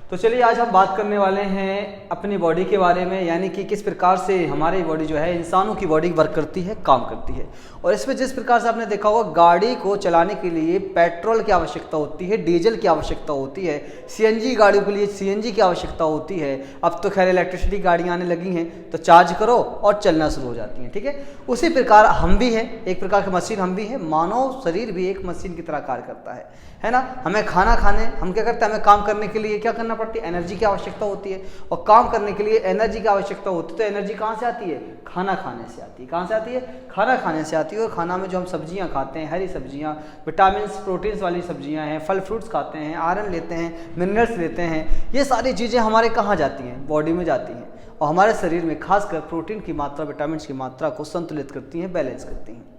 तो चलिए आज हम बात करने वाले हैं अपनी बॉडी के बारे में, यानी कि किस प्रकार से हमारी बॉडी जो है इंसानों की बॉडी वर्क करती है, काम करती है। और इसमें जिस प्रकार से आपने देखा होगा गाड़ी को चलाने के लिए पेट्रोल की आवश्यकता होती है, डीजल की आवश्यकता होती है, सीएनजी गाड़ियों के लिए सीएनजी की आवश्यकता होती है। अब तो खैर इलेक्ट्रिसिटी गाड़ियाँ आने लगी हैं तो चार्ज करो और चलना शुरू हो जाती हैं, ठीक है। उसी प्रकार हम भी हैं, एक प्रकार की मशीन हम भी हैं। मानव शरीर भी एक मशीन की तरह कार्य करता है ना। हमें खाना खाने हम क्या करते हैं, हमें काम करने के लिए क्या करना पड़ती है, एनर्जी की आवश्यकता होती है। और काम करने के लिए एनर्जी की आवश्यकता होती है, तो एनर्जी कहाँ से आती है, खाना खाने से आती है। कहाँ से आती है, खाना खाने से आती है। और खाना में जो हम सब्जियां खाते हैं, हरी सब्जियां, विटामिन प्रोटीन्स वाली सब्जियां हैं, फल फ्रूट्स खाते हैं, आयरन लेते हैं, मिनरल्स लेते हैं, ये सारी चीज़ें हमारे कहाँ जाती हैं, बॉडी में जाती हैं। और हमारे शरीर में खासकर प्रोटीन की मात्रा, विटामिन की मात्रा को संतुलित करती हैं, बैलेंस करती हैं।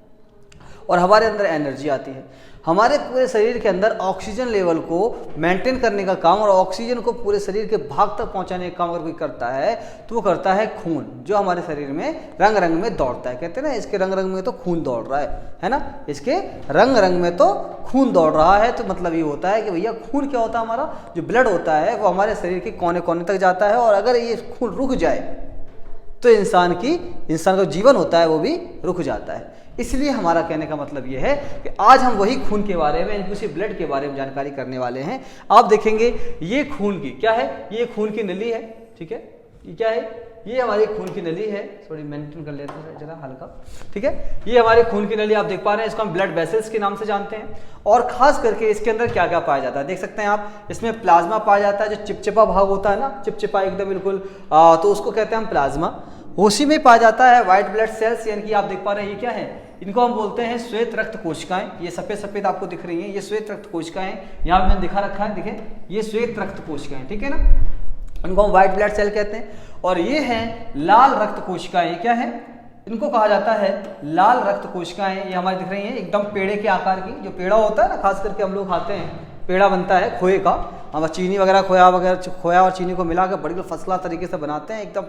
और हमारे अंदर एनर्जी आती है। हमारे पूरे शरीर के अंदर ऑक्सीजन लेवल को मेंटेन करने का काम और ऑक्सीजन को पूरे शरीर के भाग तक पहुंचाने का काम अगर कोई करता है तो वो करता है खून, जो हमारे शरीर में रंग रंग में दौड़ता है। कहते हैं ना, इसके रंग रंग में तो खून दौड़ रहा है ना, इसके रंग रंग में तो खून दौड़ रहा है। तो मतलब ये होता है कि भैया खून क्या होता है, हमारा जो ब्लड होता है वो हमारे शरीर के कोने कोने तक जाता है। और अगर ये खून रुक जाए तो इंसान का जीवन होता है वो भी रुक जाता है। इसलिए हमारा कहने का मतलब ये है कि आज हम वही खून के बारे में, उसी ब्लड के बारे में जानकारी करने वाले हैं। आप देखेंगे ये खून की क्या है, ये खून की नली है, ठीक है। ये क्या है, ये हमारी खून की नली है। थोड़ी मेंटेन कर लेते हैं जरा हल्का, ठीक है। ये हमारे खून की नली आप देख पा रहे हैं, इसको हम ब्लड वेसल्स के नाम से जानते हैं। और खास करके इसके अंदर क्या क्या पाया जाता है, देख सकते हैं आप, इसमें प्लाज्मा पाया जाता है, जो चिपचिपा भाग होता है ना, चिपचिपा एकदम बिल्कुल, तो उसको कहते हैं हम प्लाज्मा। उसी में पाया जाता है व्हाइट ब्लड सेल्स, यानी कि आप देख पा रहे हैं ये क्या है, इनको हम बोलते हैं श्वेत रक्त कोशिकाएं। ये सफेद सफेद आपको दिख रही हैं, ये श्वेत रक्त कोशिकाएं, यहाँ पे मैंने दिखा रखा है, देखें ये श्वेत रक्त कोशिकाएं, ठीक है ना, इनको हम व्हाइट ब्लड सेल कहते हैं। और ये हैं लाल रक्त कोशिकाएं, ये क्या है, इनको कहा जाता है लाल रक्त कोशिकाएं। ये हमारी दिख रही हैं एकदम पेड़े के आकार की, जो पेड़ा होता है ना, खास करके हम लोग खाते हैं, पेड़ा बनता है खोए का, हम चीनी वगैरह खोया और चीनी को मिलाकर बड़ी फसला तरीके से बनाते हैं, एकदम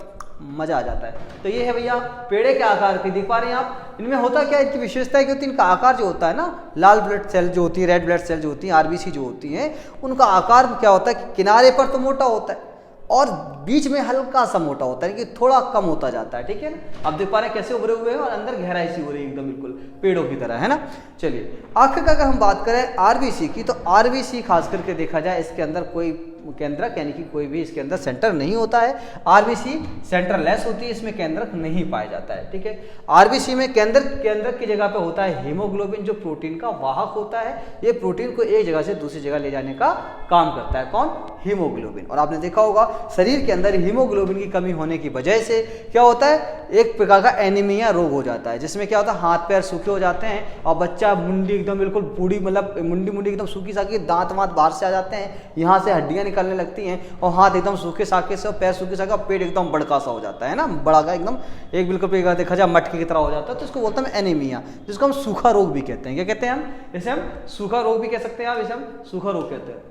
मजा आ जाता है। तो ये है भैया पेड़े के आकार की, देख पा रहे हैं आप। इनमें होता क्या है, इनकी विशेषता है कि इनका आकार जो होता है ना, लाल ब्लड सेल जो होती है, रेड ब्लड सेल जो होती है, आरबीसी जो होती है, उनका आकार क्या होता है कि किनारे पर तो मोटा होता है और बीच में हल्का सा मोटा होता है, कि थोड़ा कम होता जाता है, ठीक है ना। आप देख पा रहे हैं कैसे उभरे हुए हैं और अंदर गहराई सी हो रही है, एकदम बिल्कुल पेड़ों की तरह, है ना। चलिए आखिर का अगर हम बात करें आरबीसी की, तो आरबीसी खास करके देखा जाए इसके अंदर कोई केंद्रक, यानी कि कोई भी इसके अंदर सेंटर नहीं होता है। आरबीसी सेंटरलेस होती है, इसमें केंद्रक नहीं पाया जाता है, ठीक है। आरबीसी में केंद्रक की जगह पे होता है हीमोग्लोबिन, जो प्रोटीन का वाहक होता है। ये प्रोटीन को एक जगह से दूसरी जगह ले जाने का काम करता है, कौन, हीमोग्लोबिन। और आपने देखा होगा शरीर के अंदर हीमोग्लोबिन की कमी होने की वजह से क्या होता है, एक प्रकार का एनीमिया रोग हो जाता है, जिसमें क्या होता है, हाथ पैर सूखे हो जाते हैं और बच्चा मुंडी एकदम बिल्कुल बूढ़ी, मतलब मुंडी एकदम सूखी साखी, दांत वांत बाहर से आ जाते हैं, यहाँ से हड्डियां निकलने लगती हैं और हाथ एकदम सूखे साखे से और पैर सूखे साखे और पेट एकदम बड़का सा हो जाता है ना, बड़ा का एकदम एक बिल्कुल देखा जाए मटके की तरह हो जाता है। तो इसको बोलते हैं एनीमिया, जिसको हम सूखा रोग भी कहते हैं। क्या कहते हैं हम, इसे हम सूखा रोग भी कह सकते हैं, इसे हम सूखा रोग कहते हैं,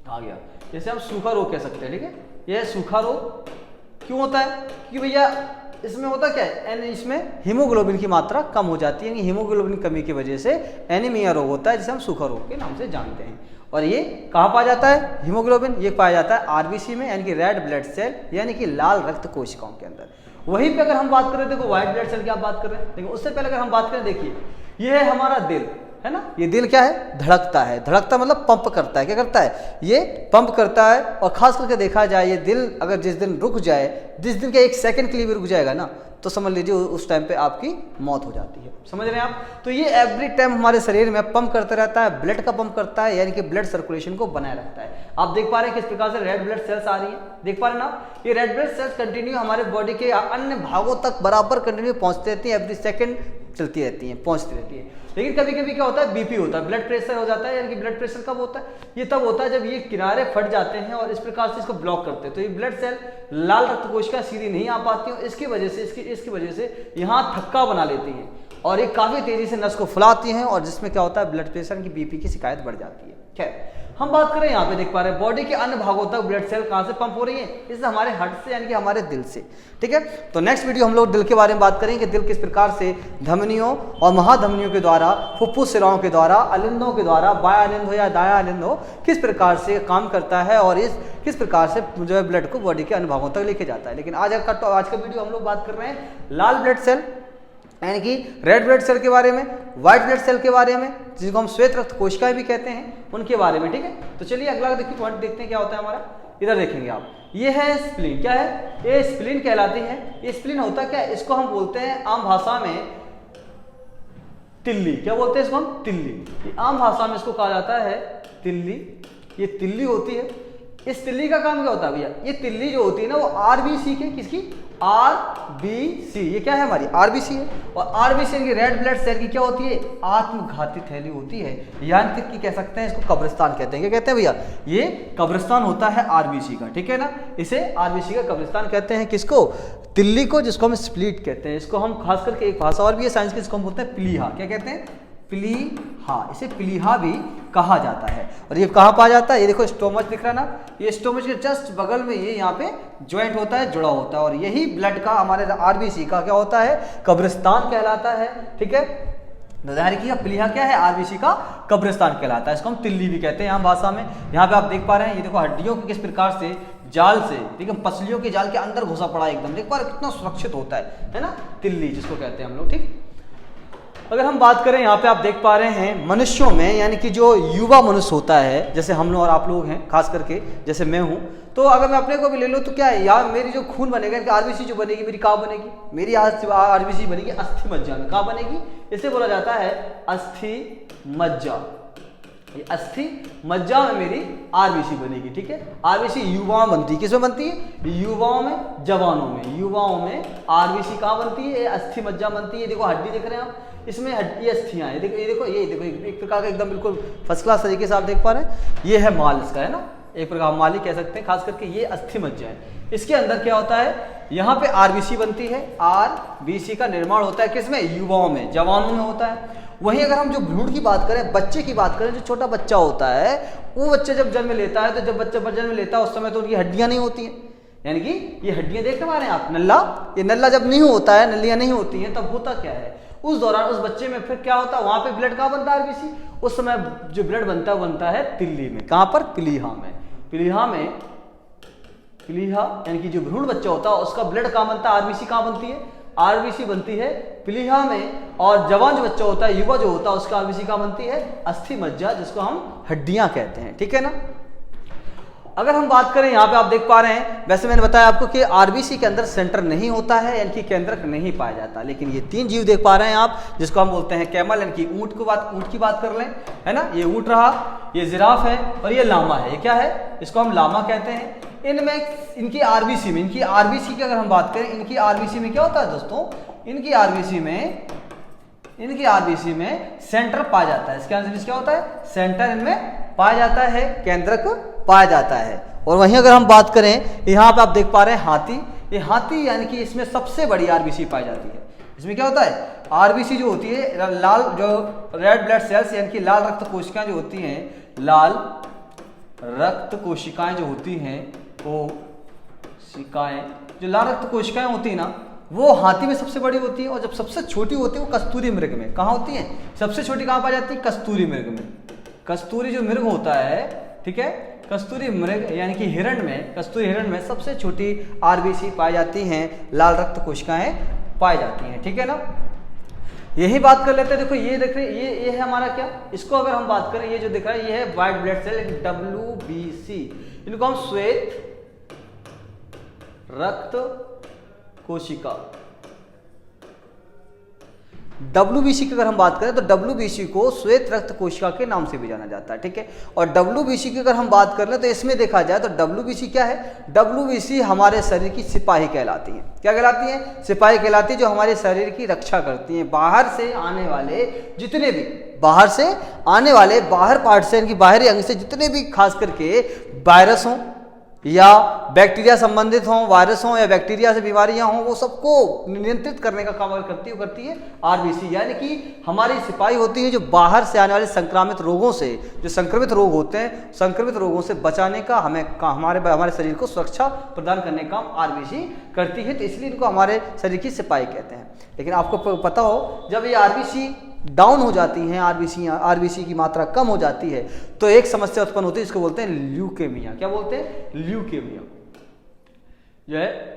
आ गया, जैसे हम सूखा रोग कह सकते हैं, ठीक है। यह सूखा रोग क्यों होता है, क्योंकि भैया इसमें होता क्या है, इसमें हीमोग्लोबिन की मात्रा कम हो जाती है, यानी हीमोग्लोबिन कमी की वजह से एनीमिया रोग होता है, जिसे हम सूखा रोग के नाम से जानते हैं। और ये कहाँ पाया जाता है, हीमोग्लोबिन ये पाया जाता है आरबीसी में, यानी कि रेड ब्लड सेल, यानी कि लाल रक्त कोशिकाओं के अंदर। वहीं पे अगर हम बात करें, देखो व्हाइट ब्लड सेल की आप बात कर रहे हैं, देखो उससे पहले अगर हम बात करें, देखिए ये है हमारा दिल, है ना। ये दिल क्या है, धड़कता है, धड़कता मतलब पंप करता है, क्या करता है, ये पंप करता है। और खास करके देखा जाए, ये दिल अगर जिस दिन रुक जाए, जिस दिन के एक सेकंड के लिए भी रुक जाएगा ना, तो समझ लीजिए उस टाइम पे आपकी मौत हो जाती है, समझ रहे हैं आप। तो ये एवरी टाइम हमारे शरीर में पंप करता रहता है, ब्लड का पंप करता है, यानी कि ब्लड सर्कुलेशन को बनाए रखता है। आप देख पा रहे हैं किस प्रकार से रेड ब्लड सेल्स आ रही है, देख पा रहे हैं ना, ये रेड ब्लड सेल्स कंटिन्यू हमारे बॉडी के अन्य भागों तक बराबर कंटिन्यू पहुंचती रहती है, एवरी सेकंड चलती रहती है, पहुंचती रहती है। लेकिन कभी कभी क्या होता है, बीपी होता है, ब्लड प्रेशर हो जाता है। यानी कि ब्लड प्रेशर कब होता है, ये तब होता है जब ये किनारे फट जाते हैं और इस प्रकार से इसको ब्लॉक करते हैं, तो ये ब्लड सेल लाल रक्त कोशिका सीधी नहीं आ पाती है, इसकी वजह से यहाँ थक्का बना लेती हैं और ये काफी तेजी से नस को फुलाती हैं, और जिसमें क्या होता है, ब्लड प्रेशर की बीपी की शिकायत बढ़ जाती है। खैर हम बात करें यहाँ पे देख पा रहे हैं बॉडी के अन्य भागों तक ब्लड सेल कहाँ से पंप हो रही है, इससे हमारे हार्ट से यानी कि हमारे दिल से। ठीक है, तो नेक्स्ट वीडियो हम लोग दिल के बारे में बात करेंगे कि दिल किस प्रकार से धमनियों और महाधमनियों के द्वारा, फुफ्फुस शिराओं के द्वारा, अलिंदों के द्वारा, बायां अलिंद हो या दायां अलिंद हो, किस प्रकार से काम करता है और इस किस प्रकार से जो है ब्लड को बॉडी के अन्य भागों तक लेके जाता है। लेकिन आज का वीडियो हम लोग बात कर रहे हैं लाल ब्लड सेल यानी कि रेड ब्लड सेल के बारे में, व्हाइट ब्लड सेल के बारे में, जिसको हम श्वेत रक्त कोशिकाएं भी कहते हैं, उनके बारे में। ठीक है, तो चलिए अगला देखिए पॉइंट देखते हैं क्या होता है हमारा। इधर देखेंगे आप, ये है स्प्लीन। क्या है ये? स्प्लीन कहलाती है। ये स्प्लीन होता क्या है? इसको हम बोलते हैं आम भाषा में तिल्ली। क्या बोलते हैं इसको हम? तिल्ली। आम भाषा में इसको कहा जाता है तिल्ली। ये तिल्ली होती है। इस तिल्ली का काम क्या होता है भैया? ये तिल्ली जो होती है ना वो आरबीसी के, किसकी? आरबीसी। ये क्या है? हमारी आरबीसी है। और आरबीसी की रेड ब्लड सेल की क्या होती है? आत्मघाती थैली होती है, यानी कि कह सकते हैं इसको कब्रिस्तान कहते हैं। क्या कहते हैं भैया? ये कब्रिस्तान होता है आरबीसी का। ठीक है ना, इसे आरबीसी का कब्रिस्तान कहते हैं। किसको? तिल्ली को, जिसको हम स्प्लीट कहते हैं। इसको हम खास करके एक भाषा और भी है साइंस की, जिसको हम बोलते हैं प्लीहा। क्या कहते हैं? प्लीहा। इसे प्लीहा भी कहा जाता है। और ये कहाँ पाया जाता है? ये देखो स्टोमच दिख रहा है ना, ये स्टोमच के जस्ट बगल में ये यहाँ पे ज्वाइंट होता है, जुड़ा होता है। और यही ब्लड का, हमारे आरबीसी का क्या होता है? कब्रिस्तान कहलाता है। ठीक है, कि प्लीहा क्या है? आरबीसी का कब्रिस्तान कहलाता है। इसको हम तिल्ली भी कहते हैं आम भाषा में। यहाँ पे आप देख पा रहे हैं, ये देखो हड्डियों के किस प्रकार से जाल से, ठीक है, पसलियों के जाल के अंदर घुसा पड़ा एकदम। देख पा रहे कितना सुरक्षित होता है ना, तिल्ली जिसको कहते हैं हम लोग। ठीक, अगर हम बात करें यहाँ पे आप देख पा रहे हैं मनुष्यों में, यानी कि जो युवा मनुष्य होता है, जैसे हम लोग और आप लोग हैं, खास करके जैसे मैं हूँ, तो अगर मैं अपने को भी ले लूँ तो क्या है यार, मेरी जो खून बनेगा, आरबीसी जो बनेगी मेरी कहाँ बनेगी? मेरी आरबीसी बनेगी अस्थि मज्जा में। कहाँ बनेगी? इसे बोला जाता है अस्थि मज्जा। अस्थि मज्जा में मेरी आरबीसी बनेगी। ठीक है, आरबीसी युवाओं बनती है। किसमें बनती है? युवाओं में, जवानों में। युवाओं में आरबीसी कहाँ बनती है? अस्थि मज्जा बनती है। देखो हड्डी देख रहे हैं आप, इसमें हड्डी अस्थियां हैं। देखो ये देखो, ये देखो एक प्रकार का एकदम बिल्कुल फर्स्ट क्लास तरीके से आप देख पा रहे हैं। ये है माल इसका, है ना, एक प्रकार माल ही कह सकते हैं। खास करके ये अस्थि मज्जा है। इसके अंदर क्या होता है? यहाँ पे आरबीसी बनती है। आरबीसी का निर्माण होता है किसमें? युवाओं में, जवानों में होता है। वहीं अगर हम जो भ्रूण की बात करें, बच्चे की बात करें, जो छोटा बच्चा होता है, वो बच्चा जब जन्म लेता है, तो जब बच्चा जन्म लेता है उस समय तो उनकी हड्डियां नहीं होती हैं। यानी कि ये हड्डियां देख पा रहे हैं आप, नल्ला, ये नल्ला जब नहीं होता है, नलियां नहीं होती हैं, तब होता क्या है? उस दौरान उस बच्चे में फिर क्या होता है? वहां पे ब्लड कहाँ बनता है? आरबीसी। उस समय जो ब्लड बनता है, बनता है तिल्ली में। कहां पर? प्लीहा में। प्लीहा में, प्लीहा यानी कि जो भ्रूण बच्चा होता है उसका ब्लड कहाँ बनता है? आरबीसी कहाँ बनती है? आरबीसी बनती है प्लीहा में। और जवान जो बच्चा होता है, युवा जो होता है, उसका आरबीसी कहाँ बनती है? अस्थि मज्जा, जिसको हम हड्डियां कहते हैं। ठीक है ना, अगर हम बात करें यहाँ पे आप देख पा रहे हैं, वैसे मैंने बताया आपको कि आरबीसी के अंदर सेंटर नहीं होता है, यानी कि केंद्रक नहीं पाया जाता। लेकिन ये तीन जीव देख पा रहे हैं आप, जिसको हम बोलते हैं कैमल, यानी कि ऊंट की बात कर लें, है ना, ये ऊंट रहा, ये जिराफ है और ये लामा है। ये क्या है? इसको हम लामा कहते हैं। इनमें, इनकी आरबीसी में, इनकी आरबीसी की अगर हम बात करें, इनकी आरबीसी में क्या होता है दोस्तों? इनकी आरबीसी में सेंटर पाया जाता है। इसके आंसर क्या होता है? सेंटर इनमें पाया जाता है, केंद्रक पाया जाता है। और वहीं अगर हम बात करें, यहाँ पे आप देख पा रहे हैं हाथी। ये हाथी यानी कि इसमें सबसे बड़ी आरबीसी पाई जाती है। इसमें क्या होता है? आरबीसी जो होती है, लाल जो रेड ब्लड सेल्स यानी कि लाल रक्त कोशिकाएं जो होती हैं, लाल रक्त कोशिकाएं जो होती हैं, कोशिकाएं, जो लाल रक्त कोशिकाएं होती है ना, वो हाथी में सबसे बड़ी होती है। और जब सबसे छोटी होती है वो कस्तूरी मृग में। कहाँ होती है? सबसे छोटी कहाँ पाई जाती है? कस्तूरी मृग में। कस्तूरी जो मृग होता है, ठीक है, कस्तूरी मृग यानी कि हिरण में, कस्तूरी हिरण में सबसे छोटी आरबीसी पाई जाती हैं, लाल रक्त कोशिकाएं पाई जाती हैं। ठीक है ना, यही बात कर लेते हैं। देखो ये देख रहे, ये है हमारा क्या, इसको अगर हम बात करें, ये जो दिख रहा है ये है व्हाइट ब्लड सेल, WBC। इनको हम श्वेत रक्त कोशिका, WBC की अगर हम बात करें तो WBC को श्वेत रक्त कोशिका के नाम से भी जाना जाता है। ठीक है, और WBC की अगर हम बात कर ले तो इसमें देखा जाए तो WBC क्या है? WBC हमारे शरीर की सिपाही कहलाती है। क्या कहलाती है? सिपाही कहलाती है, जो हमारे शरीर की रक्षा करती हैं। बाहर से आने वाले जितने भी, बाहर से आने वाले, बाहर पार्ट से, इनकी बाहरी अंग से जितने भी खास करके वायरस हों, या बैक्टीरिया संबंधित हों, वायरस हों या बैक्टीरिया से बीमारियां हों, वो सबको नियंत्रित करने का काम करती है आरबीसी। यानी कि हमारी सिपाही होती है जो बाहर से आने वाले संक्रामित रोगों से, जो संक्रमित रोग होते हैं, संक्रमित रोगों से बचाने का हमारे शरीर को सुरक्षा प्रदान करने का काम आरबीसी करती है। तो इसलिए इनको हमारे शरीर की सिपाही कहते हैं। लेकिन आपको पता हो, जब ये आरबीसी डाउन हो जाती हैं, आरबीसी की मात्रा कम हो जाती है, तो एक समस्या उत्पन्न होती है, इसको बोलते हैं ल्यूकेमिया। क्या बोलते हैं? ल्यूकेमिया जो है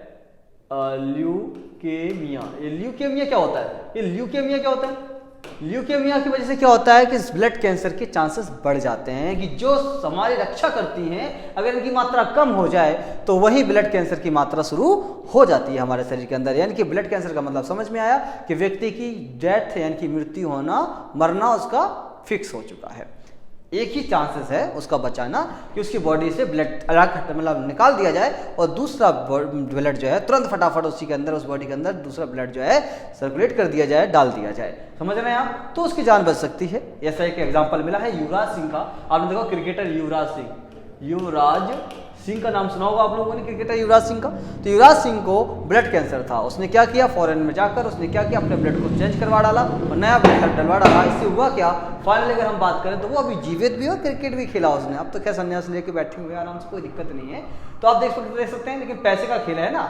ल्यूकेमिया। ये ल्यूकेमिया क्या होता है? ये ल्यूकेमिया क्या होता है? ल्यूकेमिया की वजह से क्या होता है कि ब्लड कैंसर के चांसेस बढ़ जाते हैं, कि जो हमारी रक्षा करती हैं अगर इनकी मात्रा कम हो जाए तो वही ब्लड कैंसर की मात्रा शुरू हो जाती है हमारे शरीर के अंदर। यानी कि ब्लड कैंसर का मतलब समझ में आया कि व्यक्ति की डेथ यानी कि मृत्यु होना, मरना उसका फिक्स हो चुका है। एक ही चांसेस है उसका बचाना कि उसकी बॉडी से ब्लड मतलब निकाल दिया जाए और दूसरा ब्लड जो है तुरंत फटाफट उसी के अंदर, उस बॉडी के अंदर दूसरा ब्लड जो है सर्कुलेट कर दिया जाए, डाल दिया जाए। समझ रहे हैं आप? तो उसकी जान बच सकती है। ऐसा एक एग्जांपल मिला है युवराज सिंह का। आपने देखा क्रिकेटर युवराज सिंह का नाम सुना होगा आप लोगों ने, क्रिकेटर युवराज सिंह का। तो युवराज सिंह को ब्लड कैंसर था। उसने क्या किया, फॉरेन में जाकर उसने क्या किया, अपने ब्लड को चेंज करवा डाला और नया ब्लड डलवा डाला। इससे हुआ क्या, फाइनली अगर हम बात करें तो वो अभी जीवित भी और क्रिकेट भी खेला उसने। अब तो क्या संन्यास लेके बैठे हुए आराम से, कोई दिक्कत नहीं है। तो आप देख सकते हैं, लेकिन पैसे का खेल है ना,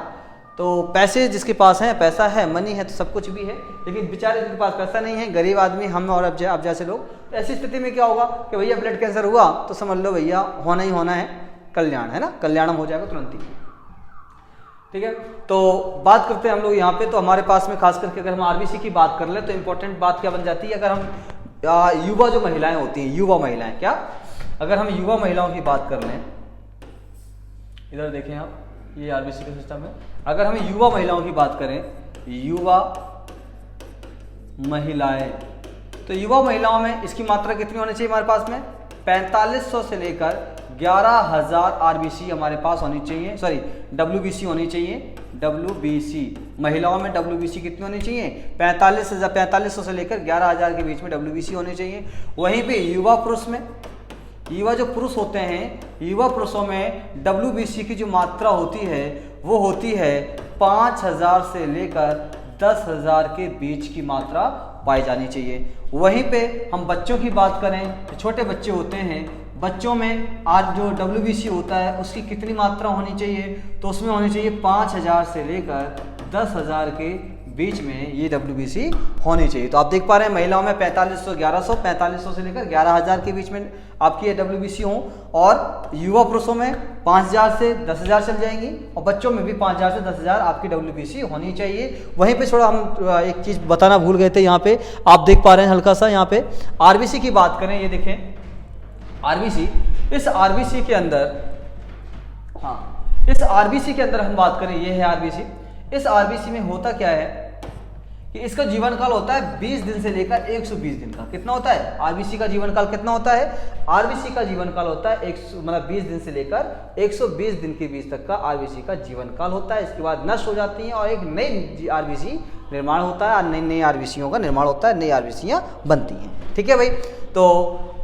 तो पैसे जिसके पास है, पैसा है, मनी है, तो सब कुछ भी है। लेकिन बेचारे जिनके पास पैसा नहीं है, गरीब आदमी, हम और अब जैसे लोग, तो ऐसी स्थिति में क्या होगा कि भैया ब्लड कैंसर हुआ तो समझ लो भैया होना ही होना है, कल्याण है ना, कल्याणम हो जाएगा तुरंत ही। ठीक है, तो बात करते हैं हम लोग यहाँ पे। तो हमारे पास में खास करके अगर हम आरबीसी की बात कर ले तो इंपॉर्टेंट बात क्या बन जाती है, अगर हम युवा जो महिलाएं होती हैं, युवा महिलाएं, क्या अगर हम युवा महिलाओं की बात कर लें, इधर देखें आप, ये आरबीसी का सिस्टम है। अगर हम युवा महिलाओं की बात करें, युवा महिलाएं, तो युवा महिलाओं में इसकी मात्रा कितनी होनी चाहिए हमारे पास में? 4500 से लेकर 11,000 आरबीसी हमारे पास होनी चाहिए, सॉरी डब्ल्यूबीसी होनी चाहिए। डब्ल्यूबीसी महिलाओं में डब्ल्यूबीसी कितनी होनी चाहिए? 4500 से लेकर 11,000 के बीच में डब्ल्यूबीसी होनी चाहिए। वहीं पे युवा पुरुष में, युवा जो पुरुष होते हैं, युवा पुरुषों में डब्ल्यूबीसी की जो मात्रा होती है वो होती है 5,000 से लेकर 10,000 के बीच की मात्रा पाई जानी चाहिए। वहीं पे हम बच्चों की बात करें, छोटे बच्चे होते हैं, बच्चों में आज जो डब्ल्यूबीसी होता है उसकी कितनी मात्रा होनी चाहिए? तो उसमें होनी चाहिए 5,000 से लेकर 10,000 के बीच में ये डब्ल्यूबीसी होनी चाहिए। तो आप देख पा रहे हैं महिलाओं में 4500 से लेकर 11,000 के बीच में आपकी ये डब्ल्यूबीसी हो, और युवा पुरुषों में 5,000 से 10,000 चल जाएंगी, और बच्चों में भी 5,000 से 10,000 आपकी डब्ल्यूबीसी होनी चाहिए। वहीं पे थोड़ा हम एक चीज़ बताना भूल गए थे, यहाँ पे आप देख पा रहे हैं हल्का सा, यहाँ पे आरबीसी की बात करें, ये देखें आरबीसी, इस आरबीसी के अंदर, हाँ इस आरबीसी के अंदर हम बात करें, ये है आरबीसी। इस आरबीसी में होता क्या है कि इसका जीवन काल होता है 20 दिन से लेकर 120 दिन का। कितना होता है आरबीसी का जीवन काल? कितना होता है आरबीसी का जीवन काल? होता है 20 दिन से लेकर 120 दिन के बीच तक का आरबीसी का जीवन काल होता है। इसके बाद नष्ट हो जाती हैं और एक नई आरबीसी निर्माण होता है, और नई आरबीसीयों का निर्माण होता है, नई आरबीसीयाँ बनती हैं। ठीक है भाई, तो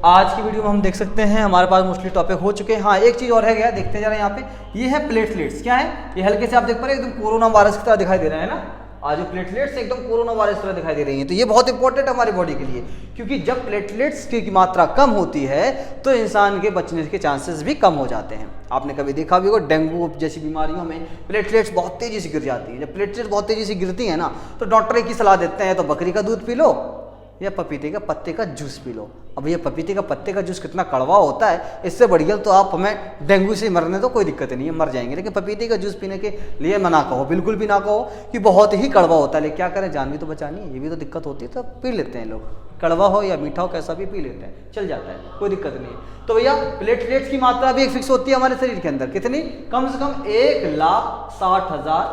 आज की वीडियो में हम देख सकते हैं हमारे पास मोस्टली टॉपिक हो चुके हैं। हाँ एक चीज़ और है, गया देखते जा रहे हैं यहाँ पे, ये है प्लेटलेट्स। क्या है ये? हल्के से आप देख पा रहे हैं एकदम कोरोना वायरस की तरह दिखाई दे रहा है ना, आज जो प्लेटलेट्स एकदम कोरोना वायरस की तरह दिखाई दे रही हैं। तो ये बहुत इंपॉर्टेंट है हमारी बॉडी के लिए, क्योंकि जब प्लेटलेट्स की मात्रा कम होती है तो इंसान के बचने के चांसेस भी कम हो जाते हैं। आपने कभी देखा भी होगा डेंगू जैसी बीमारियों में प्लेटलेट्स बहुत तेजी से गिर जाती है। जब प्लेटलेट्स बहुत तेजी से गिरती है ना, तो डॉक्टर एक ही सलाह देते हैं, तो बकरी का दूध पी लो या पपीते का पत्ते का जूस पी लो। अब ये पपीते का पत्ते का जूस कितना कड़वा होता है, इससे बढ़िया तो आप हमें डेंगू से मरने तो कोई दिक्कत नहीं है, मर जाएंगे। लेकिन पपीते का जूस पीने के लिए मना कहो, बिल्कुल भी ना कहो कि बहुत ही कड़वा होता है। लेकिन क्या करें, जान भी तो बचानी है, ये भी तो दिक्कत होती है। तो पी लेते हैं लोग, कड़वा हो या मीठा हो कैसा भी पी लेते हैं, चल जाता है, कोई दिक्कत नहीं है। तो भैया प्लेटलेट्स की मात्रा भी एक फिक्स होती है हमारे शरीर के अंदर, कितनी? कम से कम 1,60,000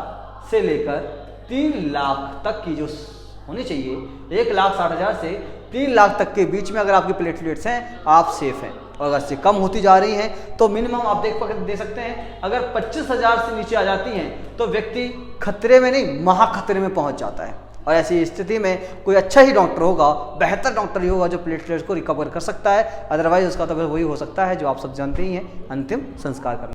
से लेकर 3 लाख तक की जो होनी चाहिए। 1,60,000 से 3 लाख तक के बीच में अगर आपकी प्लेटलेट्स हैं, आप सेफ हैं। और अगर इससे कम होती जा रही हैं तो मिनिमम आप दे सकते हैं, अगर 25,000 से नीचे आ जाती हैं तो व्यक्ति खतरे में नहीं, महाखतरे में पहुंच जाता है। और ऐसी स्थिति में कोई अच्छा ही डॉक्टर होगा, बेहतर डॉक्टर ही होगा जो प्लेटलेट्स को रिकवर कर सकता है। अदरवाइज उसका तो वही हो सकता है जो आप सब जानते ही हैं, अंतिम संस्कार करना।